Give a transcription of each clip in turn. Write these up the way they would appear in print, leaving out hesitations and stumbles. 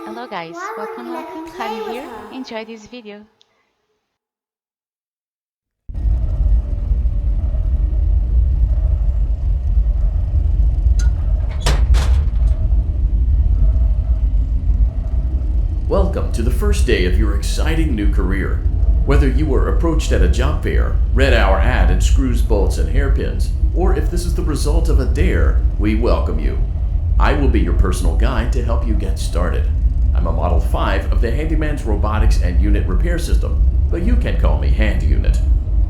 Hello guys, welcome, I'm here, enjoy this video. Welcome to the first day of your exciting new career. Whether you were approached at a job fair, read our ad in screws, bolts, and hairpins, or if this is the result of a dare, we welcome you. I will be your personal guide to help you get started. I'm a Model 5 of the Handyman's Robotics and Unit Repair System, but you can call me Hand Unit.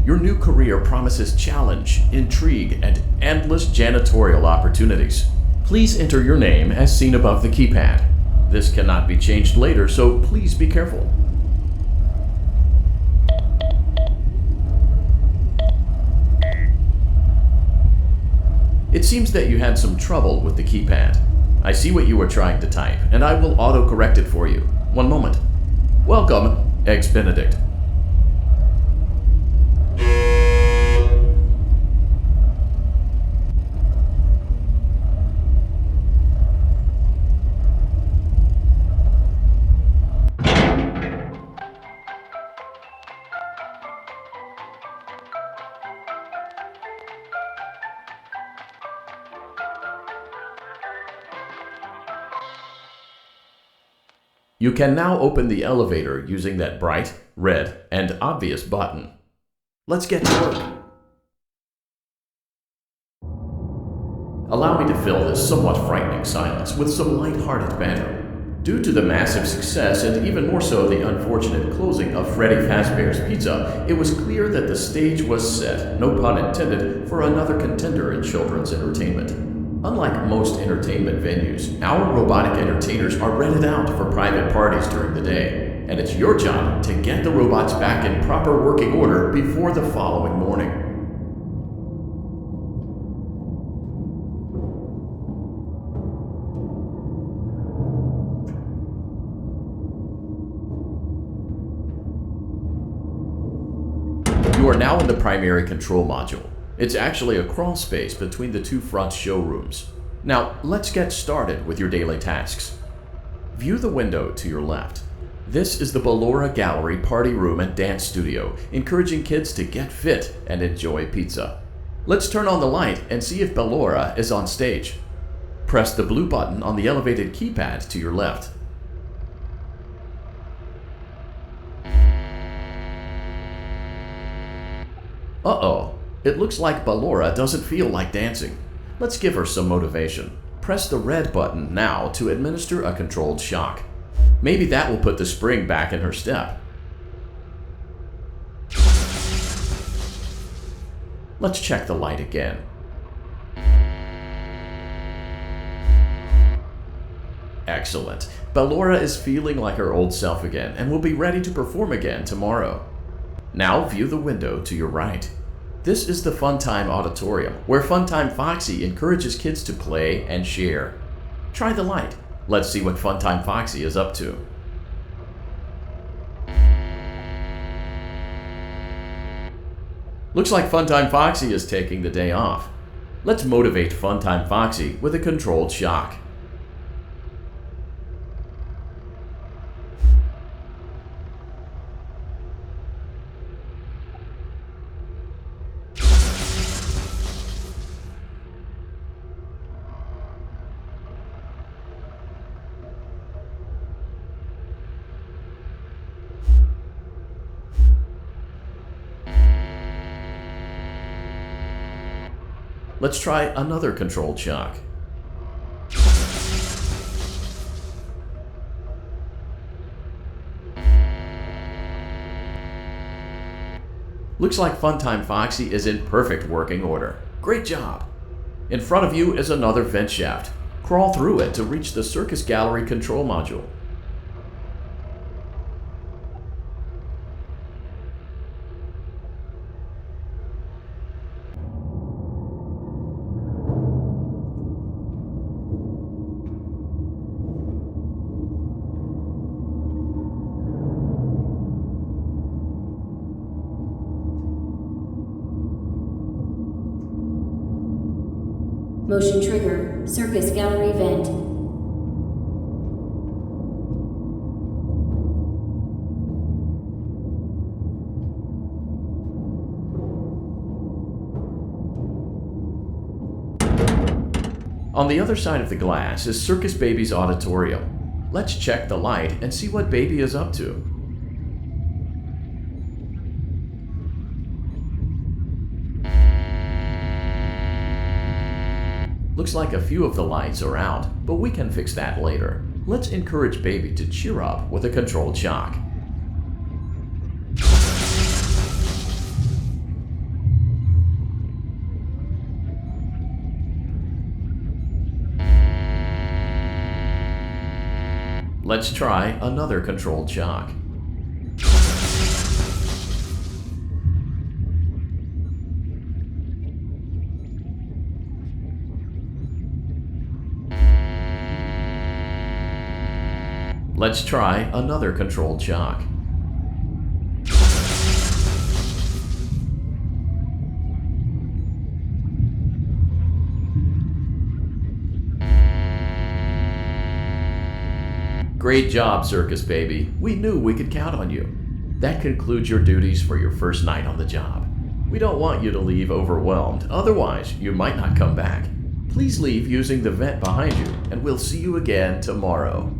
Your new career promises challenge, intrigue, and endless janitorial opportunities. Please enter your name as seen above the keypad. This cannot be changed later, so please be careful. It seems that you had some trouble with the keypad. I see what you were trying to type, and I will auto-correct it for you. One moment. Welcome, Eggs Benedict. You can now open the elevator using that bright, red, and obvious button. Let's get to work. Allow me to fill this somewhat frightening silence with some light-hearted banter. Due to the massive success and even more so the unfortunate closing of Freddy Fazbear's Pizza, it was clear that the stage was set, no pun intended, for another contender in children's entertainment. Unlike most entertainment venues, our robotic entertainers are rented out for private parties during the day, and it's your job to get the robots back in proper working order before the following morning. You are now in the primary control module. It's actually a crawl space between the two front showrooms. Now, let's get started with your daily tasks. View the window to your left. This is the Ballora Gallery Party Room and Dance Studio, encouraging kids to get fit and enjoy pizza. Let's turn on the light and see if Ballora is on stage. Press the blue button on the elevated keypad to your left. Uh-oh. It looks like Ballora doesn't feel like dancing. Let's give her some motivation. Press the red button now to administer a controlled shock. Maybe that will put the spring back in her step. Let's check the light again. Excellent. Ballora is feeling like her old self again and will be ready to perform again tomorrow. Now view the window to your right. This is the Funtime Auditorium, where Funtime Foxy encourages kids to play and share. Try the light. Let's see what Funtime Foxy is up to. Looks like Funtime Foxy is taking the day off. Let's motivate Funtime Foxy with a controlled shock. Let's try another controlled shock. Looks like Funtime Foxy is in perfect working order. Great job! In front of you is another vent shaft. Crawl through it to reach the Circus Gallery control module. Motion trigger, Circus Gallery vent. On the other side of the glass is Circus Baby's auditorium. Let's check the light and see what Baby is up to. Looks like a few of the lights are out, but we can fix that later. Let's encourage Baby to cheer up with a controlled shock. Let's try another controlled shock. Let's try another controlled shock. Great job, Circus Baby. We knew we could count on you. That concludes your duties for your first night on the job. We don't want you to leave overwhelmed, otherwise you might not come back. Please leave using the vent behind you, and we'll see you again tomorrow.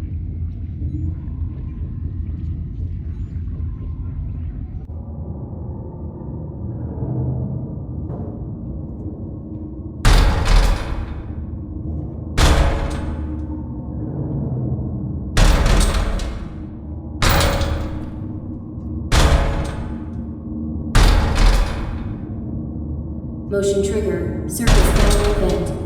Motion trigger. Circus download vent.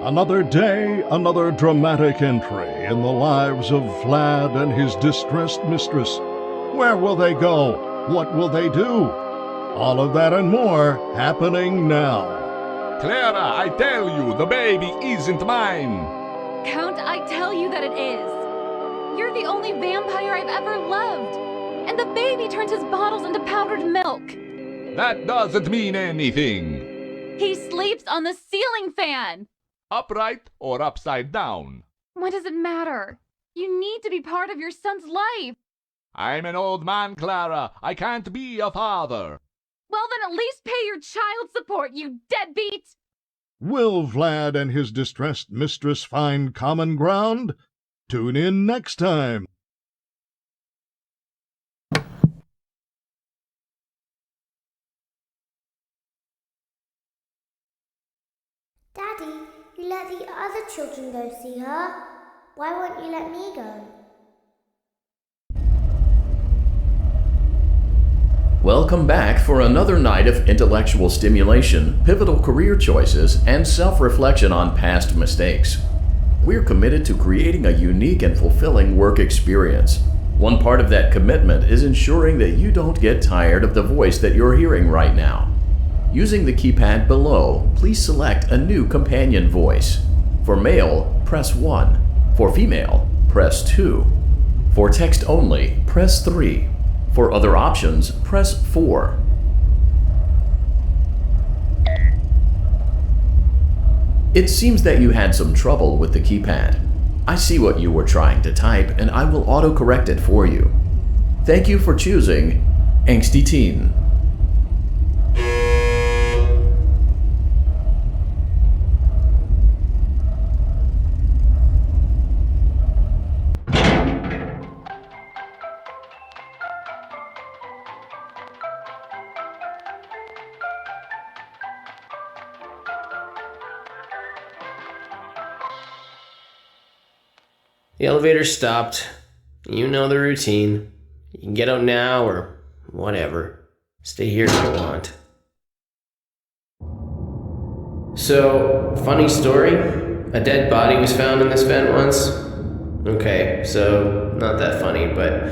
Another day, another dramatic entry in the lives of Vlad and his distressed mistress. Where will they go? What will they do? All of that and more happening now. Clara, I tell you, the baby isn't mine. Count, I tell you that it is. You're the only vampire I've ever loved. And the baby turns his bottles into powdered milk. That doesn't mean anything. He sleeps on the ceiling fan. Upright or upside down? What does it matter? You need to be part of your son's life. I'm an old man, Clara. I can't be a father. Well, then at least pay your child support, you deadbeat! Will Vlad and his distressed mistress find common ground? Tune in next time. Daddy, you let the other children go see her. Why won't you let me go? Welcome back for another night of intellectual stimulation, pivotal career choices, and self-reflection on past mistakes. We're committed to creating a unique and fulfilling work experience. One part of that commitment is ensuring that you don't get tired of the voice that you're hearing right now. Using the keypad below, please select a new companion voice. For male, press 1. For female, press 2. For text only, press 3. For other options, press 4. It seems that you had some trouble with the keypad. I see what you were trying to type, and I will autocorrect it for you. Thank you for choosing Angsty Teen. The elevator stopped. You know the routine. You can get out now or whatever. Stay here if you want. So, funny story. A dead body was found in this vent once. Okay, so not that funny, but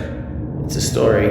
it's a story.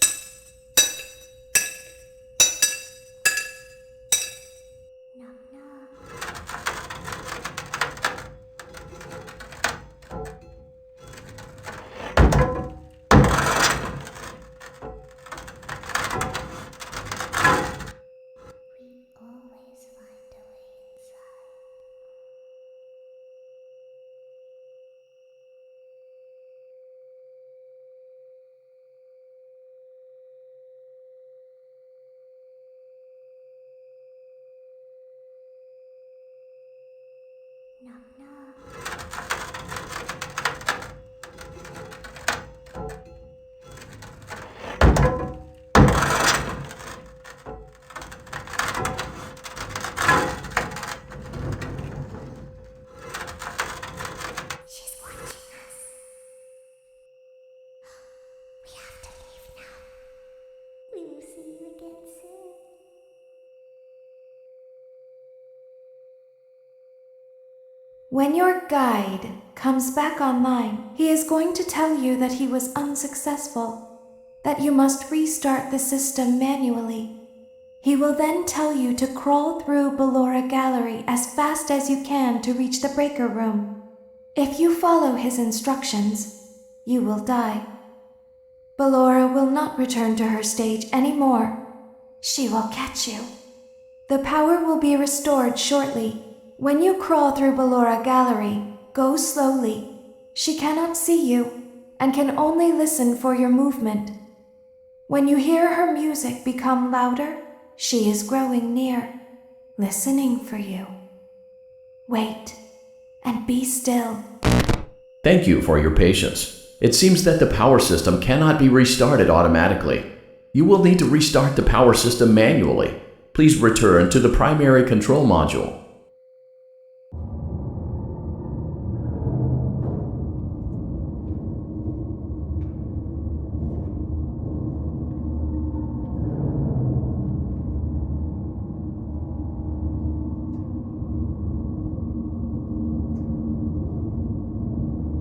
Knock, knock. She's watching us. We have to leave now. We will see you again soon. When your guide comes back online, he is going to tell you that he was unsuccessful, that you must restart the system manually. He will then tell you to crawl through Ballora Gallery as fast as you can to reach the breaker room. If you follow his instructions, you will die. Ballora will not return to her stage anymore. She will catch you. The power will be restored shortly. When you crawl through Ballora Gallery, go slowly. She cannot see you and can only listen for your movement. When you hear her music become louder, she is growing near, listening for you. Wait and be still. Thank you for your patience. It seems that the power system cannot be restarted automatically. You will need to restart the power system manually. Please return to the primary control module.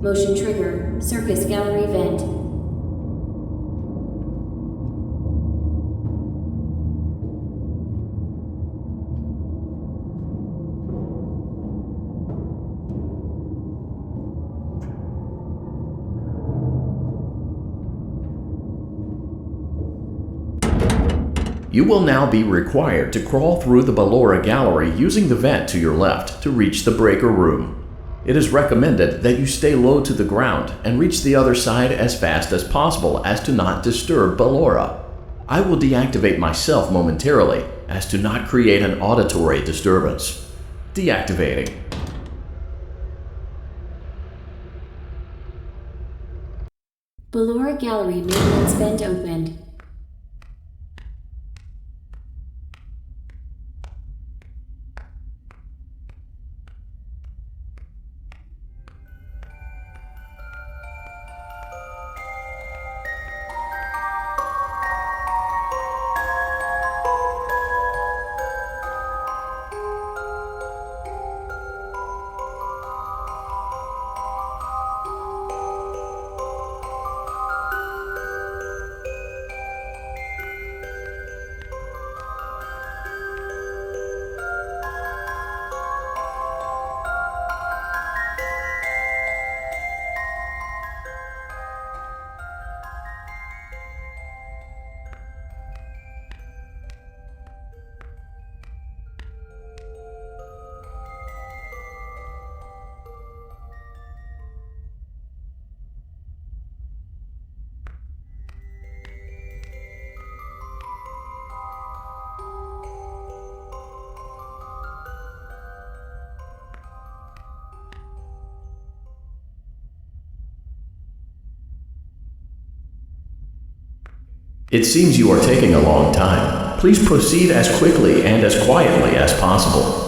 Motion trigger. Circus gallery vent. You will now be required to crawl through the Ballora Gallery using the vent to your left to reach the breaker room. It is recommended that you stay low to the ground and reach the other side as fast as possible as to not disturb Ballora. I will deactivate myself momentarily as to not create an auditory disturbance. Deactivating. Ballora gallery maintenance vent opened. It seems you are taking a long time. Please proceed as quickly and as quietly as possible.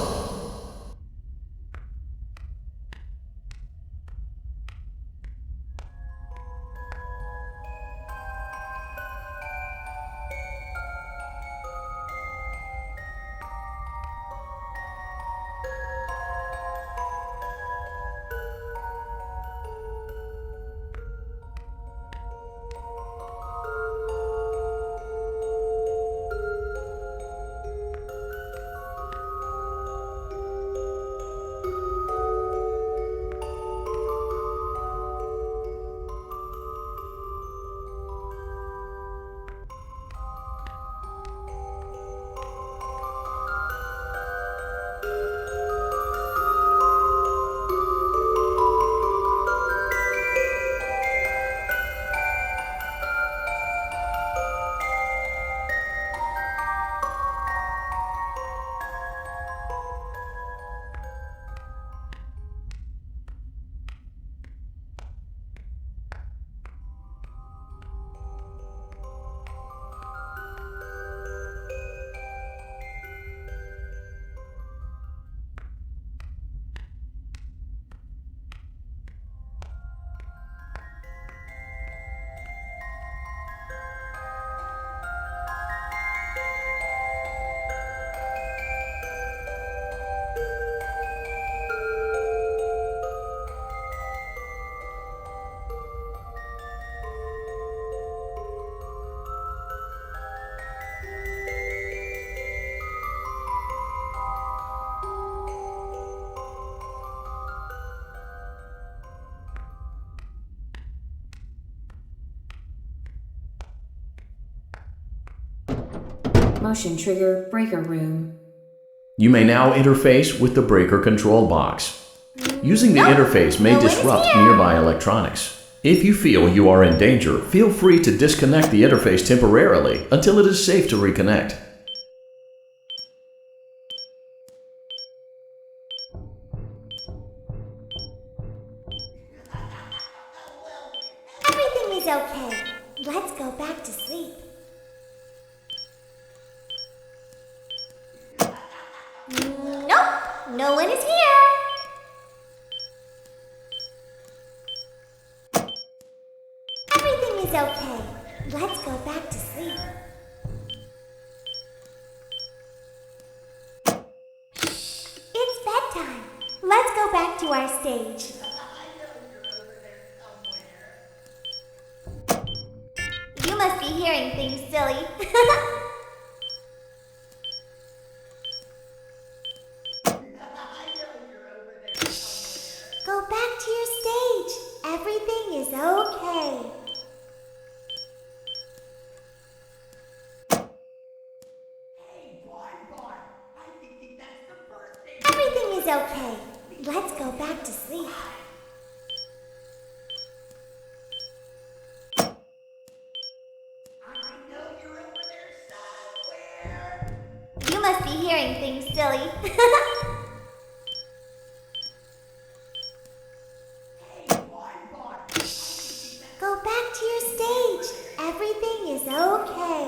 Motion trigger breaker room. You may now interface with the breaker control box. Using the interface may disrupt nearby electronics. If you feel you are in danger, feel free to disconnect the interface temporarily until it is safe to reconnect. Everything is okay. Let's go back to sleep. Nope, no one is here. Everything is okay. Let's go back to sleep. It's bedtime. Let's go back to our stage. You must be hearing things, silly. Go back to your stage. Everything is okay. Everything is okay. Let's go back to sleep. You must be hearing things, silly. Go back to your stage. Everything is okay.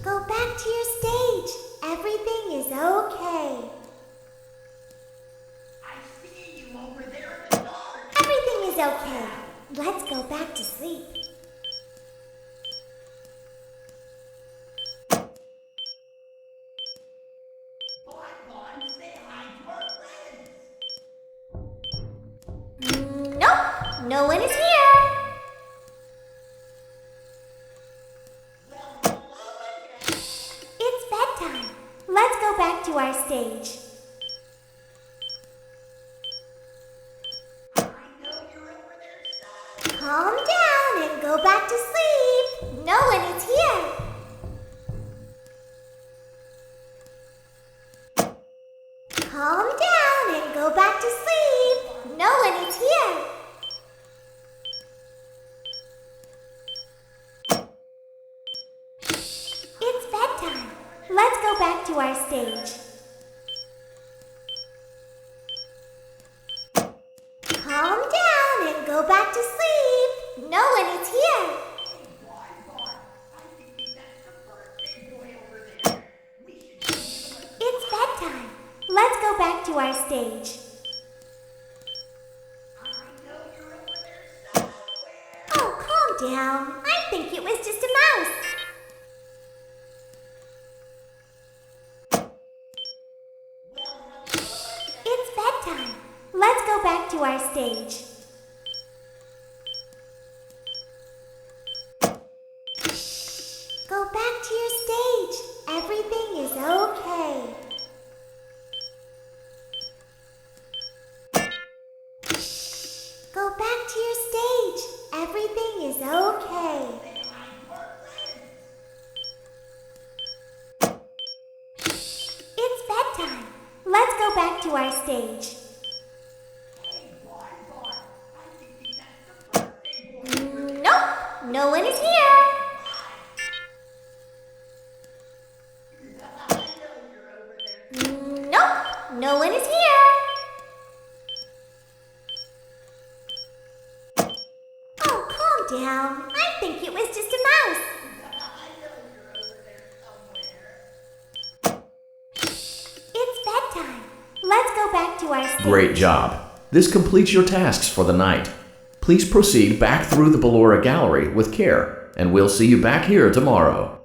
Go back to your stage. Everything is okay. Everything is okay. Let's go back to sleep. Nope, no one is here. It's bedtime. Let's go back to our stage. Calm down and go back to sleep. No one is here. Calm down and go back to sleep. No one is here. It's bedtime. Let's go back to our stage. Calm down and go back to sleep. No one is here. It's bedtime. Let's go back to our stage. Oh, calm down. I think it was just a mouse. It's bedtime. Let's go back to our stage. Go back to your stage. Everything is okay. Go back to your stage. Everything is okay. It's bedtime. Let's go back to our stage. Nope, no one is here. Nope, no one is here. Oh, calm down. I think it was just a mouse. It's bedtime. Let's go back to our stage. Great job. This completes your tasks for the night. Please proceed back through the Ballora Gallery with care, and we'll see you back here tomorrow.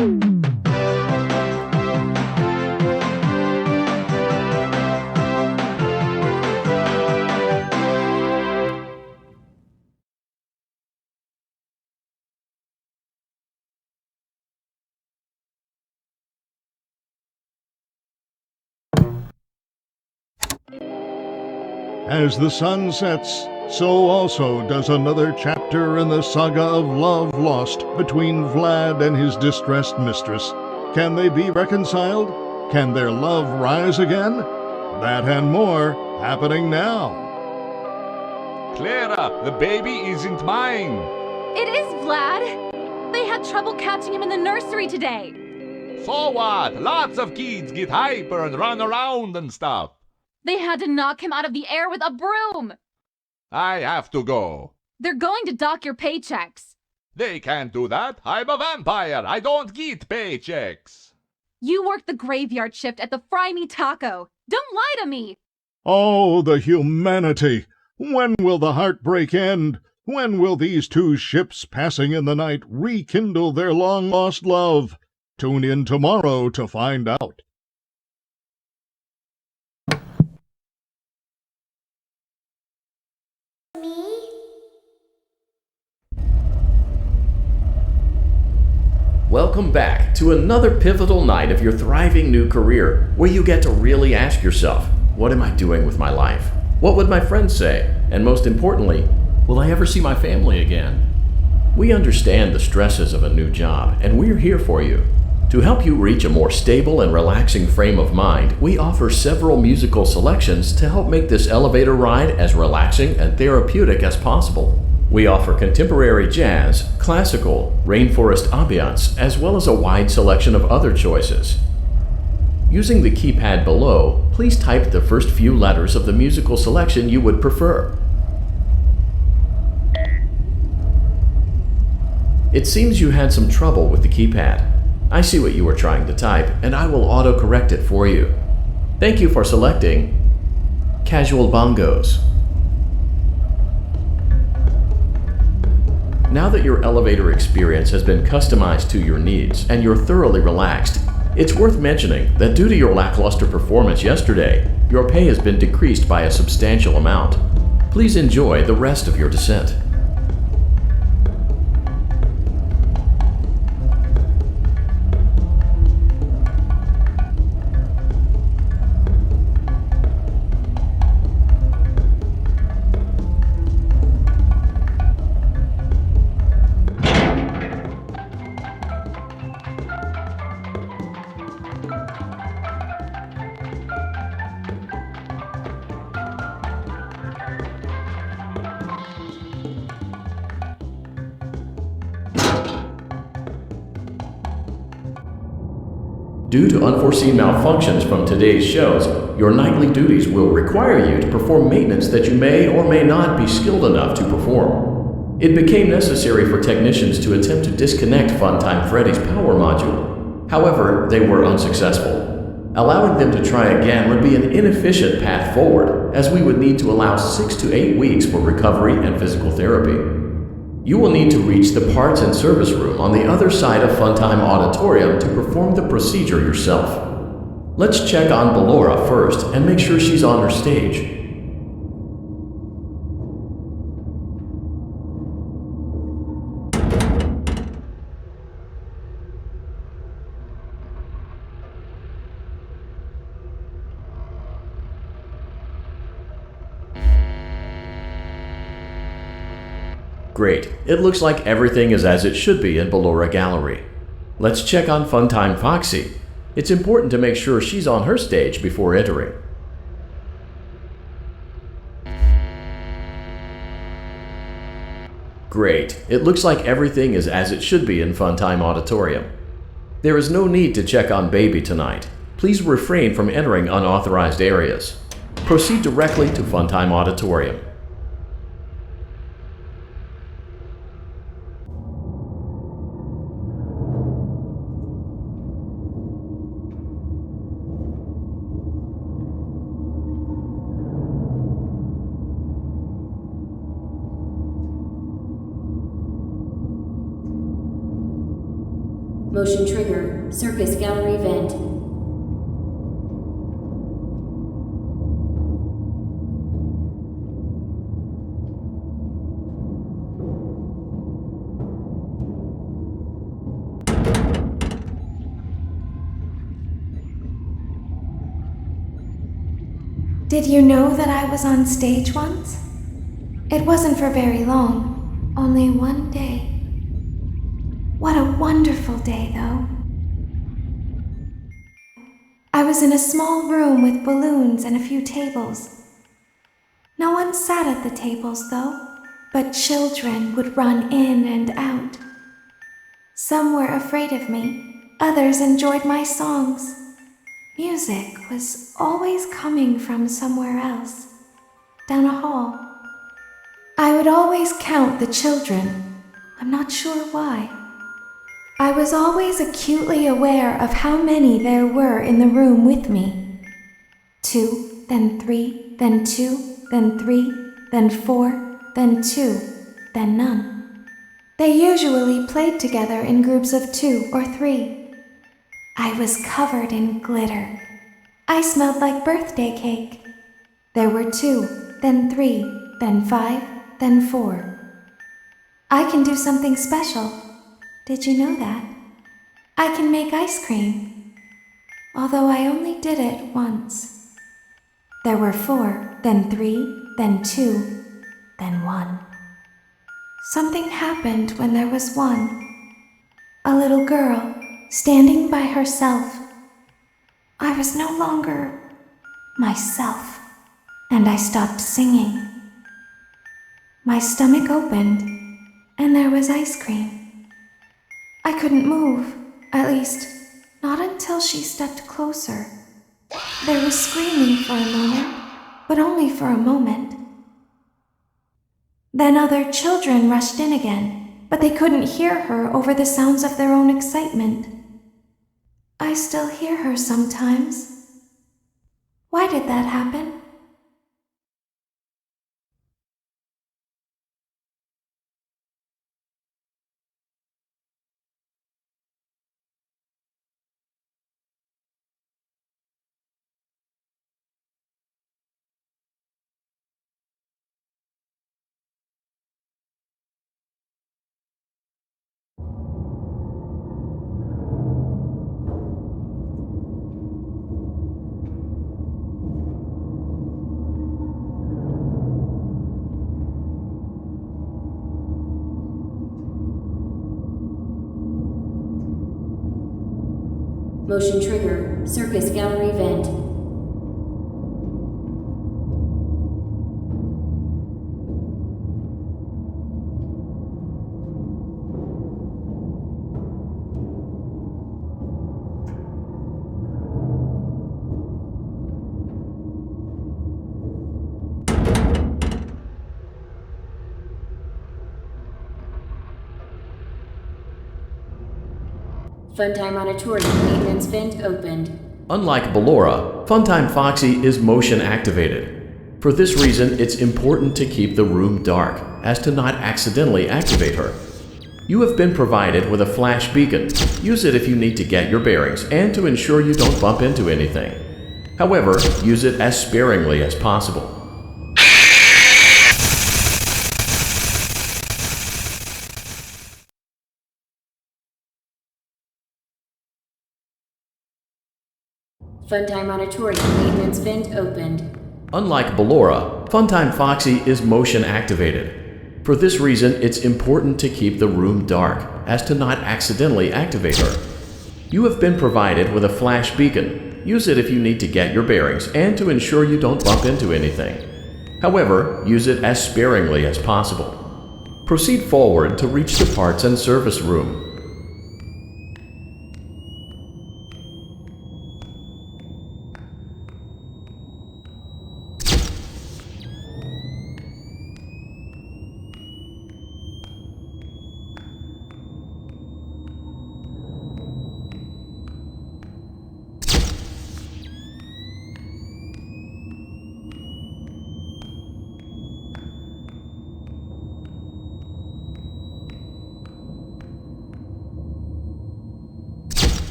As the sun sets, so also does another chapter in the saga of love lost between Vlad and his distressed mistress. Can they be reconciled? Can their love rise again? That and more happening now. Clara, the baby isn't mine. It is Vlad! They had trouble catching him in the nursery today. So what? Lots of kids get hyper and run around and stuff. They had to knock him out of the air with a broom. I have to go. They're going to dock your paychecks. They can't do that. I'm a vampire. I don't get paychecks. You work the graveyard shift at the Fry Me Taco. Don't lie to me. Oh, the humanity! When will the heartbreak end? When will these two ships passing in the night rekindle their long-lost love? Tune in tomorrow to find out. Me? Welcome back to another pivotal night of your thriving new career, where you get to really ask yourself, what am I doing with my life? What would my friends say? And most importantly, will I ever see my family again? We understand the stresses of a new job, and we're here for you. To help you reach a more stable and relaxing frame of mind, we offer several musical selections to help make this elevator ride as relaxing and therapeutic as possible. We offer contemporary jazz, classical, rainforest ambiance, as well as a wide selection of other choices. Using the keypad below, please type the first few letters of the musical selection you would prefer. It seems you had some trouble with the keypad. I see what you were trying to type, and I will auto-correct it for you. Thank you for selecting Casual Bongos. Now that your elevator experience has been customized to your needs and you're thoroughly relaxed, it's worth mentioning that due to your lackluster performance yesterday, your pay has been decreased by a substantial amount. Please enjoy the rest of your descent. Due to unforeseen malfunctions from today's shows, your nightly duties will require you to perform maintenance that you may or may not be skilled enough to perform. It became necessary for technicians to attempt to disconnect Funtime Freddy's power module. However, they were unsuccessful. Allowing them to try again would be an inefficient path forward, as we would need to allow 6 to 8 weeks for recovery and physical therapy. You will need to reach the parts and service room on the other side of Funtime Auditorium to perform the procedure yourself. Let's check on Ballora first and make sure she's on her stage. Great. It looks like everything is as it should be in Ballora Gallery. Let's check on Funtime Foxy. It's important to make sure she's on her stage before entering. Great. It looks like everything is as it should be in Funtime Auditorium. There is no need to check on Baby tonight. Please refrain from entering unauthorized areas. Proceed directly to Funtime Auditorium. Motion trigger. Circus gallery vent. Did you know that I was on stage once? It wasn't for very long, only one day. What a wonderful day, though. I was in a small room with balloons and a few tables. No one sat at the tables, though, but children would run in and out. Some were afraid of me, others enjoyed my songs. Music was always coming from somewhere else, down a hall. I would always count the children, I'm not sure why. I was always acutely aware of how many there were in the room with me. 2, then 3, then 2, then 3, then 4, then 2, then none. They usually played together in groups of 2 or 3. I was covered in glitter. I smelled like birthday cake. There were 2, then 3, then 5, then 4. I can do something special. Did you know that? I can make ice cream. Although I only did it once. There were 4, then 3, then 2, then 1. Something happened when there was 1. A little girl, standing by herself. I was no longer myself, and I stopped singing. My stomach opened, and there was ice cream. I couldn't move, at least, not until she stepped closer. There was screaming for a moment, but only for a moment. Then other children rushed in again, but they couldn't hear her over the sounds of their own excitement. I still hear her sometimes. Why did that happen? Motion trigger. Circus gallery vent. Funtime Auditorium maintenance vent opened. Unlike Ballora, Funtime Foxy is motion activated. For this reason, it's important to keep the room dark, as to not accidentally activate her. You have been provided with a flash beacon. Use it if you need to get your bearings and to ensure you don't bump into anything. However, use it as sparingly as possible. Funtime Auditorium maintenance vent opened. Unlike Ballora, Funtime Foxy is motion activated. For this reason, it's important to keep the room dark, as to not accidentally activate her. You have been provided with a flash beacon. Use it if you need to get your bearings and to ensure you don't bump into anything. However, use it as sparingly as possible. Proceed forward to reach the parts and service room.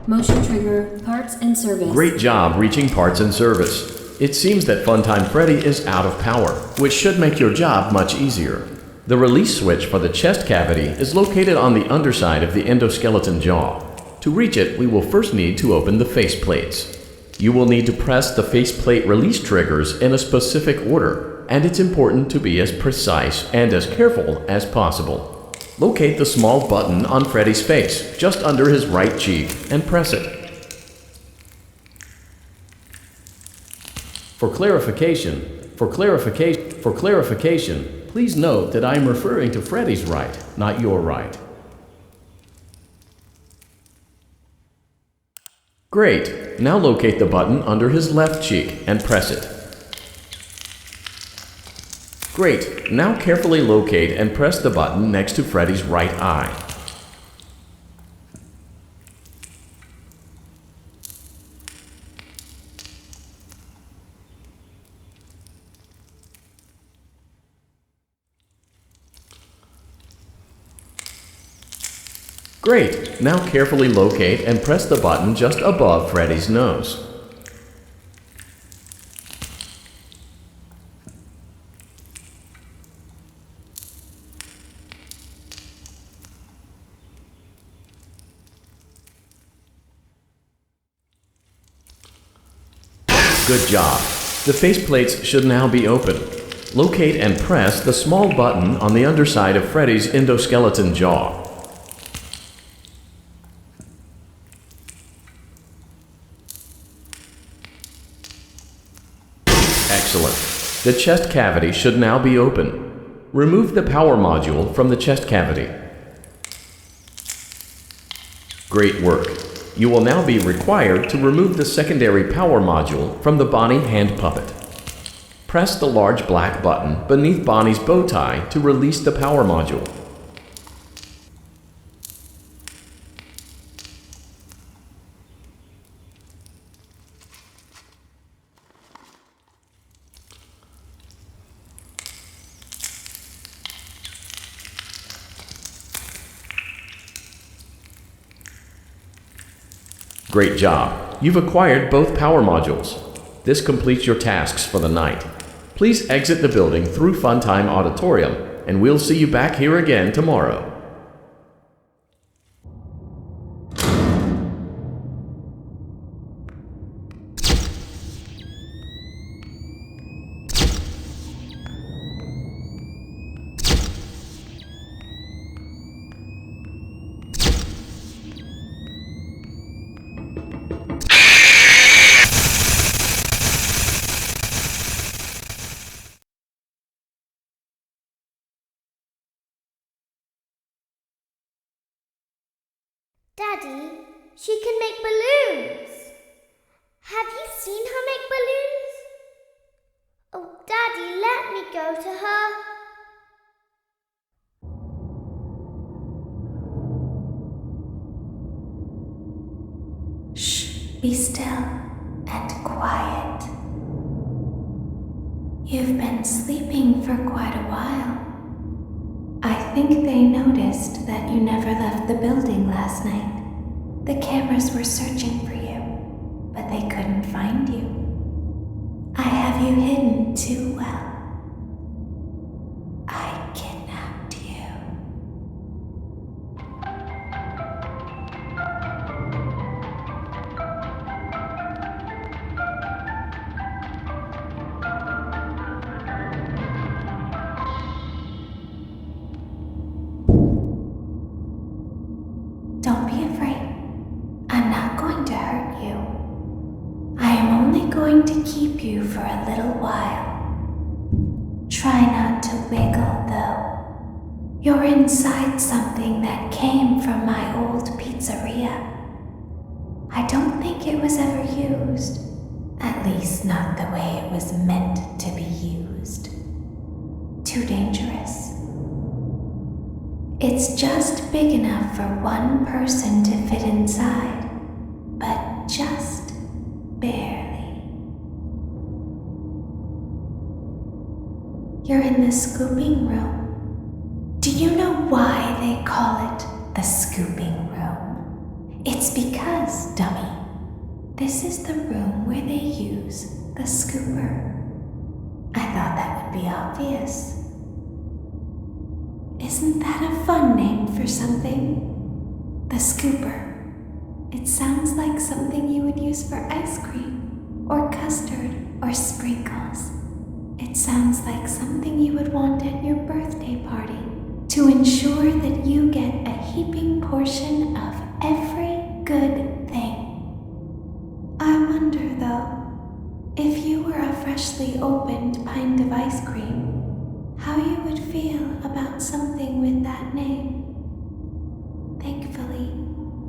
Motion trigger, parts and service. Great job reaching parts and service. It seems that Funtime Freddy is out of power, which should make your job much easier. The release switch for the chest cavity is located on the underside of the endoskeleton jaw. To reach it, we will first need to open the face plates. You will need to press the faceplate release triggers in a specific order, and it's important to be as precise and as careful as possible. Locate the small button on Freddy's face, just under his right cheek, and press it. For clarification, please note that I am referring to Freddy's right, not your right. Great. Now locate the button under his left cheek and press it. Great. Now carefully locate and press the button next to Freddy's right eye. Great! Now carefully locate and press the button just above Freddy's nose. Good job! The faceplates should now be open. Locate and press the small button on the underside of Freddy's endoskeleton jaw. Excellent. The chest cavity should now be open. Remove the power module from the chest cavity. Great work. You will now be required to remove the secondary power module from the Bonnie hand puppet. Press the large black button beneath Bonnie's bow tie to release the power module. Great job! You've acquired both power modules. This completes your tasks for the night. Please exit the building through Funtime Auditorium, and we'll see you back here again tomorrow. Daddy, she can make balloons. Have you seen her make balloons? Oh, Daddy, let me go to her. Shh, be still and quiet. You've been sleeping for quite a while. I think they noticed that you never left the building last night. The cameras were searching for you, but they couldn't find you. I have you hidden too well. I kidnapped you. Don't be afraid. I'm not going to hurt you. I am only going to keep you for a little while. Try not to wiggle, though. You're inside something that came from my old pizzeria. I don't think it was ever used. At least not the way it was meant to be used. Too dangerous. It's just big enough for one person to fit inside, but just barely. You're in the scooping room. Do you know why they call it the scooping room? It's because, dummy, this is the room where they use the scooper. I thought that would be obvious. Isn't that a fun name for something? The scooper. It sounds like something you would use for ice cream, or custard, or sprinkles. It sounds like something you would want at your birthday party to ensure that you get a heaping portion of every good thing. I wonder, though, if you were a freshly opened pint of ice cream, how you would feel about something with that name. Thankfully,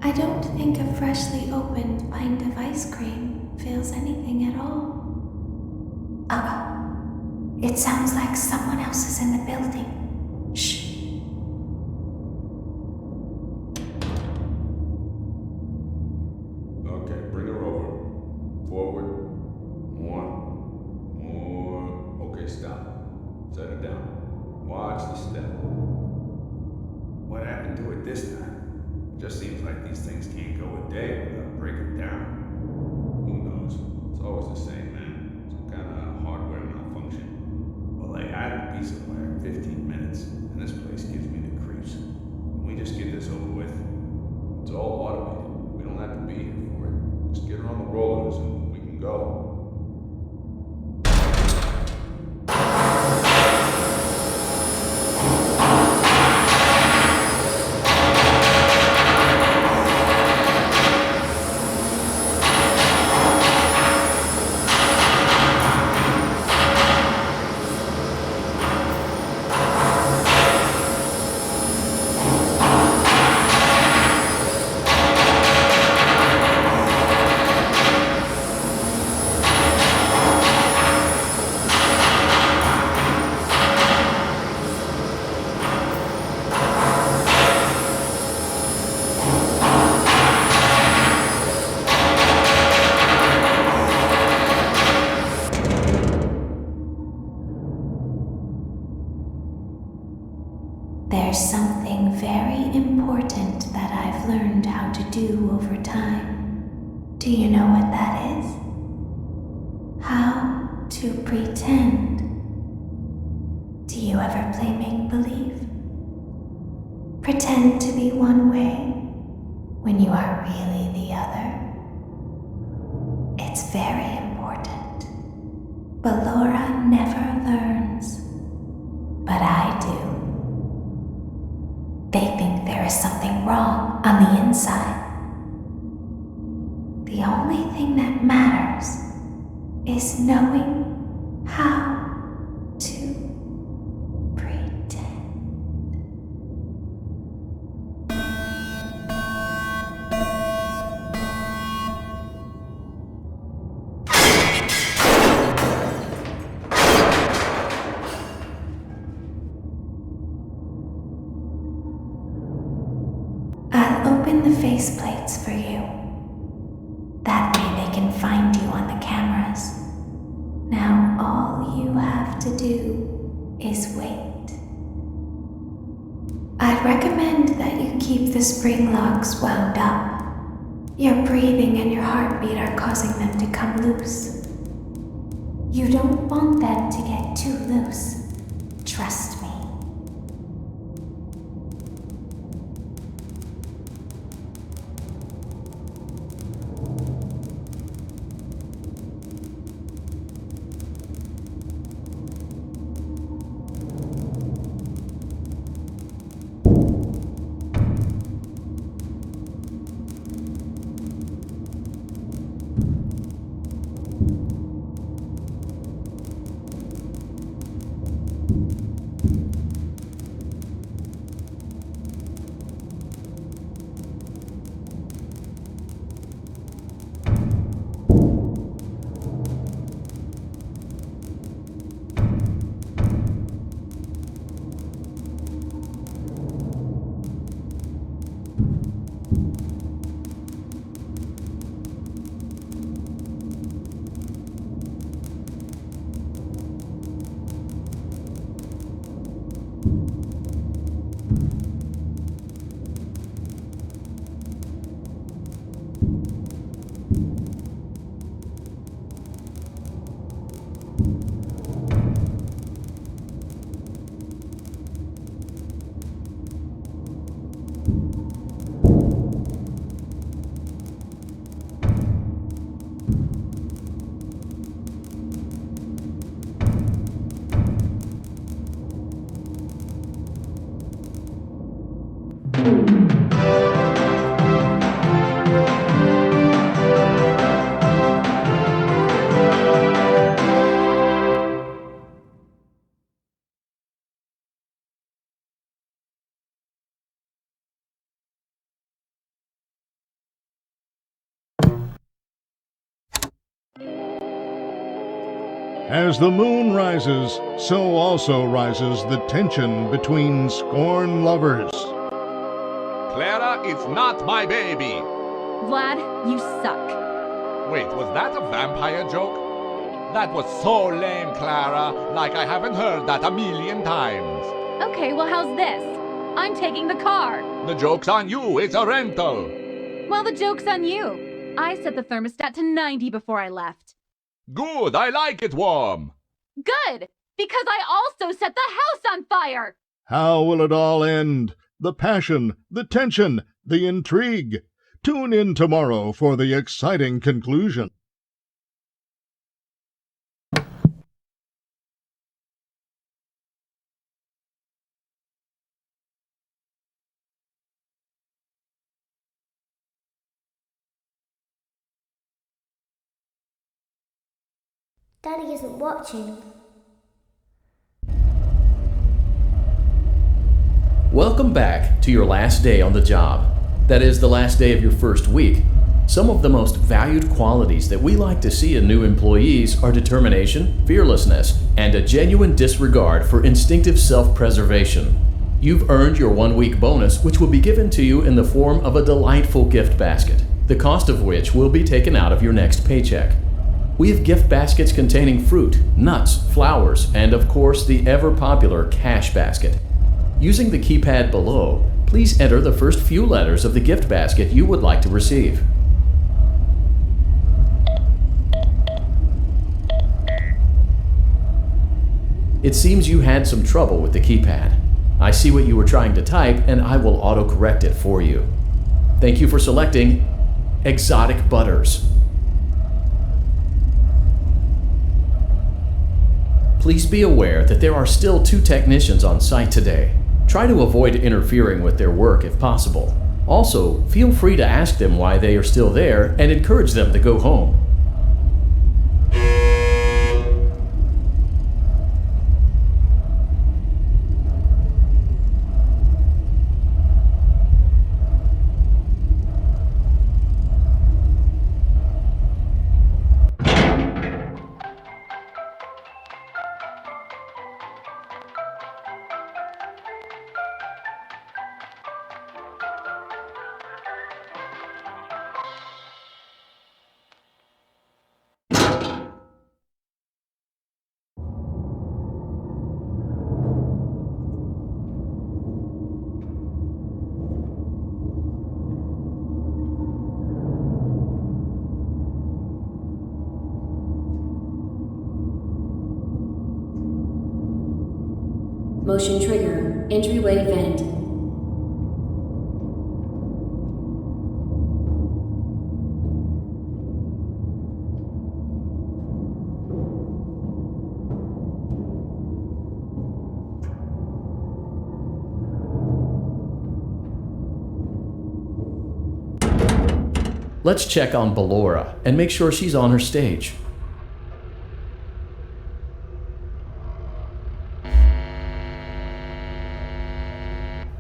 I don't think a freshly opened pint of ice cream feels anything at all. It sounds like someone else is in the building. Shh. Okay, bring her over. Forward. More. Okay, stop. Set her down. Watch the step. What happened to it this time? Just seems like these things can't go a day without breaking down. Who knows? It's always the same, man. Some kind of hardware malfunction. Well, they had a piece of wire in 15 minutes, and this place gives me the creeps. Can we just get this over with? It's all automated. We don't have to be here for it. Just get her on the rollers and we can go. There's something very important that I've learned how to do over time. Do you know what that is? How to pretend. Do you ever play make-believe? Pretend to be one way when you are really the other. It's very important. Ballora never learns, but I do. They think there is something wrong on the inside. The only thing that matters is knowing how to pretend. I'll open the faceplates for you. That way they can find you on the cameras. Now all you have to do is wait. I'd recommend that you keep the spring locks wound up. Your breathing and your heartbeat are causing them to come loose. You don't want them to get too loose. Trust me. As the moon rises, so also rises the tension between scorn lovers. Clara, it's not my baby! Vlad, you suck. Wait, was that a vampire joke? That was so lame, Clara. Like I haven't heard that a million times. Okay, well, how's this? I'm taking the car. The joke's on you. It's a rental. Well, the joke's on you. I set the thermostat to 90 before I left. Good, I like it warm. Good, because I also set the house on fire. How will it all end? The passion, the tension, the intrigue. Tune in tomorrow for the exciting conclusion. Daddy isn't watching. Welcome back to your last day on the job. That is, the last day of your first week. Some of the most valued qualities that we like to see in new employees are determination, fearlessness, and a genuine disregard for instinctive self-preservation. You've earned your 1-week bonus, which will be given to you in the form of a delightful gift basket, the cost of which will be taken out of your next paycheck. We have gift baskets containing fruit, nuts, flowers, and of course the ever-popular cash basket. Using the keypad below, please enter the first few letters of the gift basket you would like to receive. It seems you had some trouble with the keypad. I see what you were trying to type and I will autocorrect it for you. Thank you for selecting Exotic Butters. Please be aware that there are still 2 technicians on site today. Try to avoid interfering with their work if possible. Also, feel free to ask them why they are still there and encourage them to go home. Motion trigger. Entryway vent. Let's check on Ballora and make sure she's on her stage.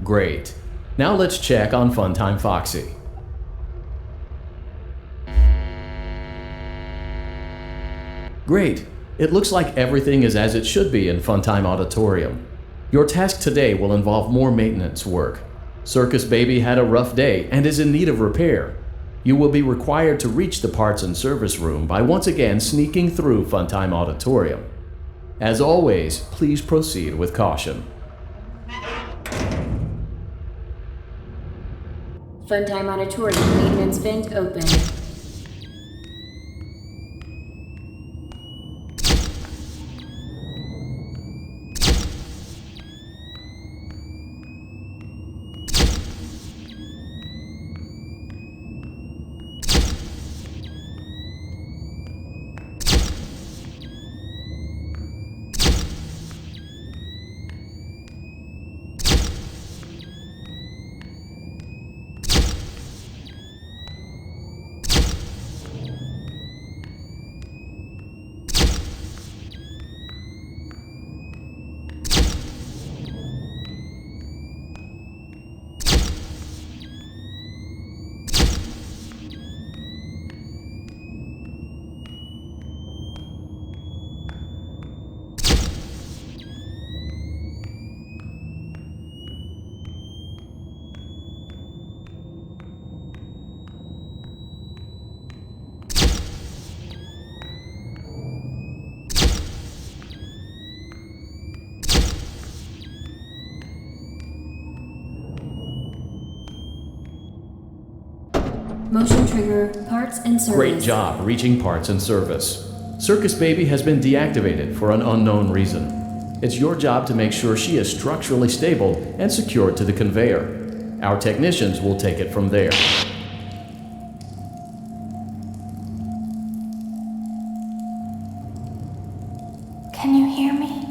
Great. Now let's check on Funtime Foxy. Great. It looks like everything is as it should be in Funtime Auditorium. Your task today will involve more maintenance work. Circus Baby had a rough day and is in need of repair. You will be required to reach the parts and service room by once again sneaking through Funtime Auditorium. As always, please proceed with caution. Funtime Auditorium maintenance vent open. Motion trigger, parts and service. Great job reaching parts and service. Circus Baby has been deactivated for an unknown reason. It's your job to make sure she is structurally stable and secured to the conveyor. Our technicians will take it from there. Can you hear me?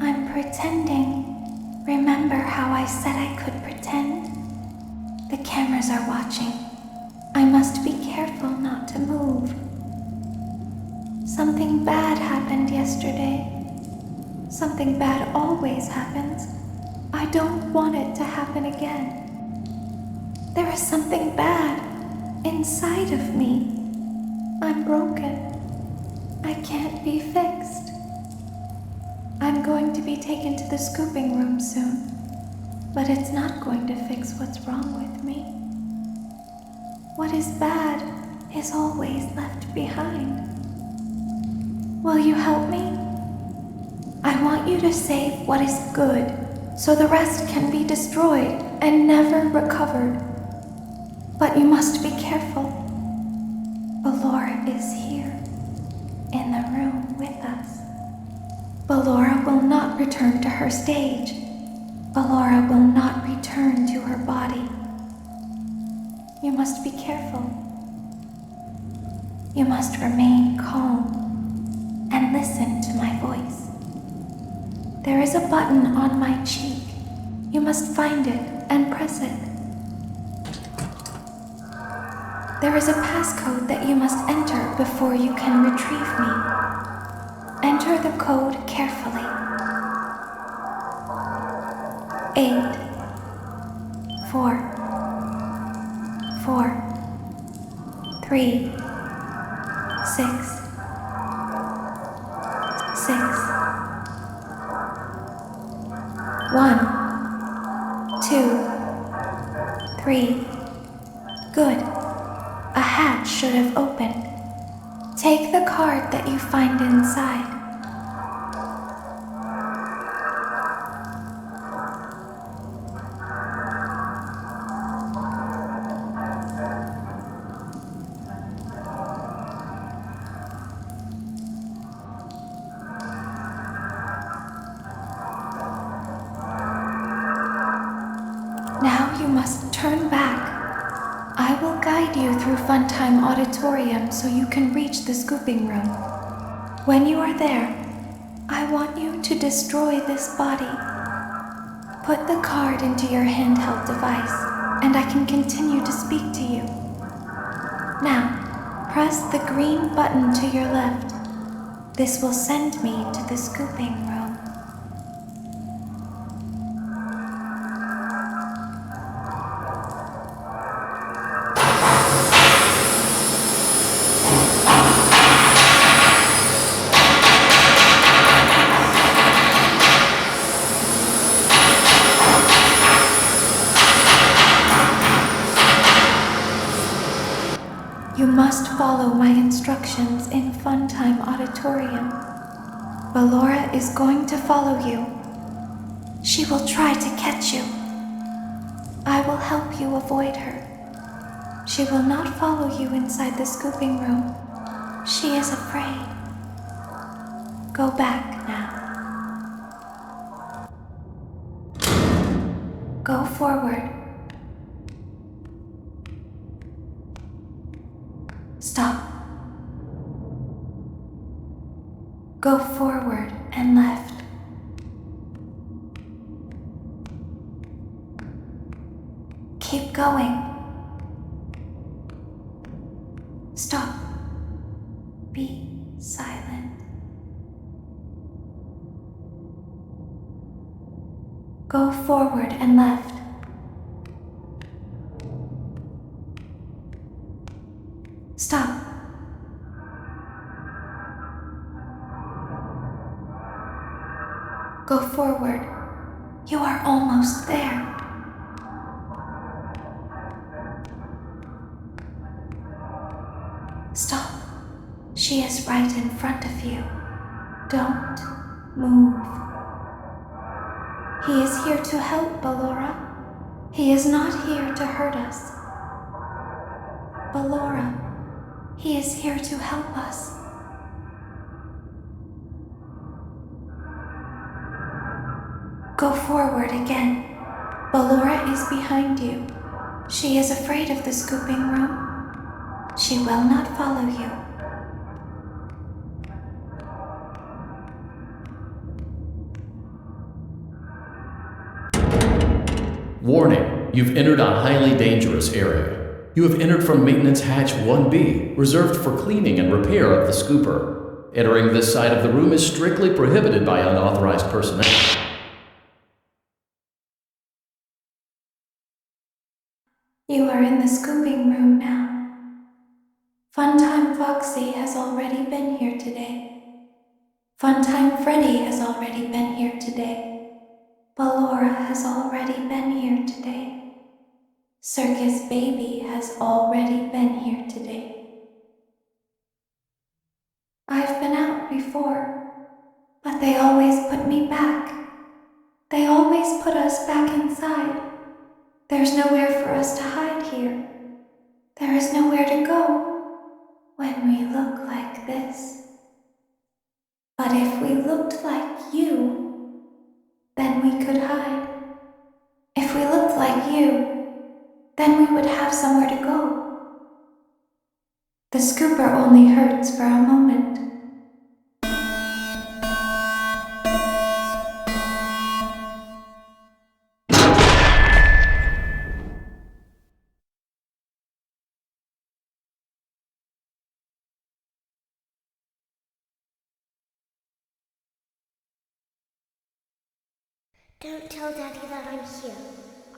I'm pretending. Remember how I said I could pretend? The cameras are watching. I must be careful not to move. Something bad happened yesterday. Something bad always happens. I don't want it to happen again. There is something bad inside of me. I'm broken. I can't be fixed. I'm going to be taken to the scooping room soon, but it's not going to fix what's wrong with me. What is bad is always left behind. Will you help me? I want you to save what is good, so the rest can be destroyed and never recovered. But you must be careful. Ballora is here, in the room with us. Ballora will not return to her stage. Ballora will not return to her body. You must be careful. You must remain calm and listen to my voice. There is a button on my cheek. You must find it and press it. There is a passcode that you must enter before you can retrieve me. Enter the code carefully. 8 4 4 3 6 6 1 2 3. Good. A hatch should have opened. Take the card that you find inside. Now you must turn back. I will guide you through Funtime Auditorium so you can reach the scooping room. When you are there, I want you to destroy this body. Put the card into your handheld device, and I can continue to speak to you. Now, press the green button to your left. This will send me to the scooping room. You must follow my instructions in Funtime Auditorium. Ballora is going to follow you. She will try to catch you. I will help you avoid her. She will not follow you inside the scooping room. She is afraid. Go back now. Go forward. Stop. Go forward and left. Keep going. Stop. Be silent. Go forward and left. Stop. Go forward. You are almost there. Stop. She is right in front of you. Don't move. He is here to help, Ballora. He is not here to hurt us. Ballora. He is here to help us. Go forward again. Ballora is behind you. She is afraid of the scooping room. She will not follow you. Warning, you've entered a highly dangerous area. You have entered from Maintenance Hatch 1B, reserved for cleaning and repair of the scooper. Entering this side of the room is strictly prohibited by unauthorized personnel. You are in the scooping room now. Funtime Foxy has already been here today. Funtime Freddy has already been here today. Ballora has already been here today. Circus Baby has already been here today. I've been out before, but they always put me back. They always put us back inside. There's nowhere for us to hide here. There is nowhere to go when we look like this. But if we looked like you, then we could hide. If we looked like you, then we would have somewhere to go. The scooper only hurts for a moment. Don't tell Daddy that I'm here.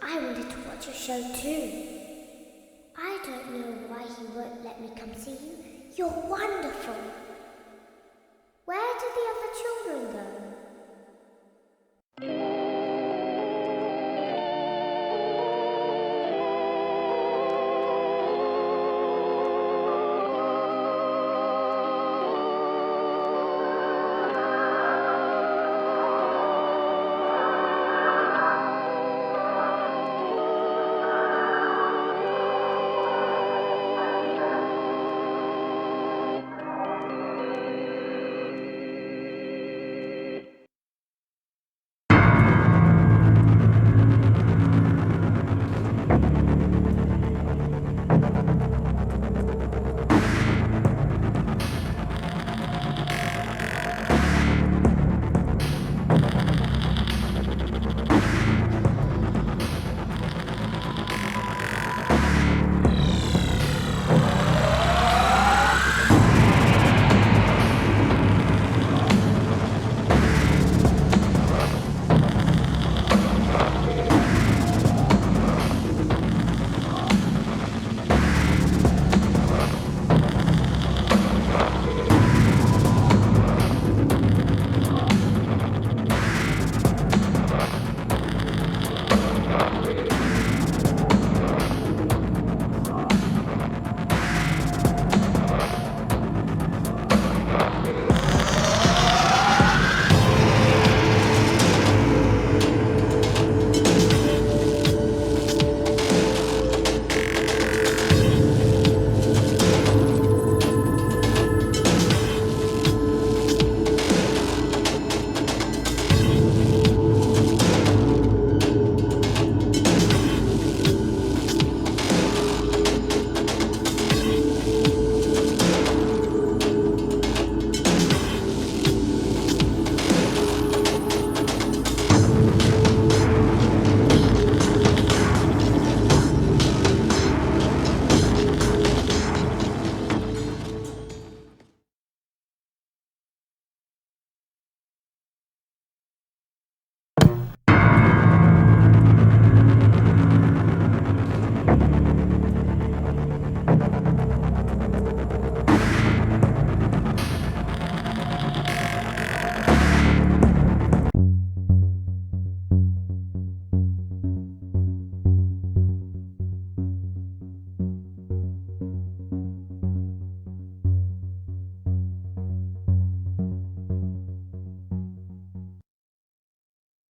I wanted to watch a show too. I don't know why he won't let me come see you. You're wonderful.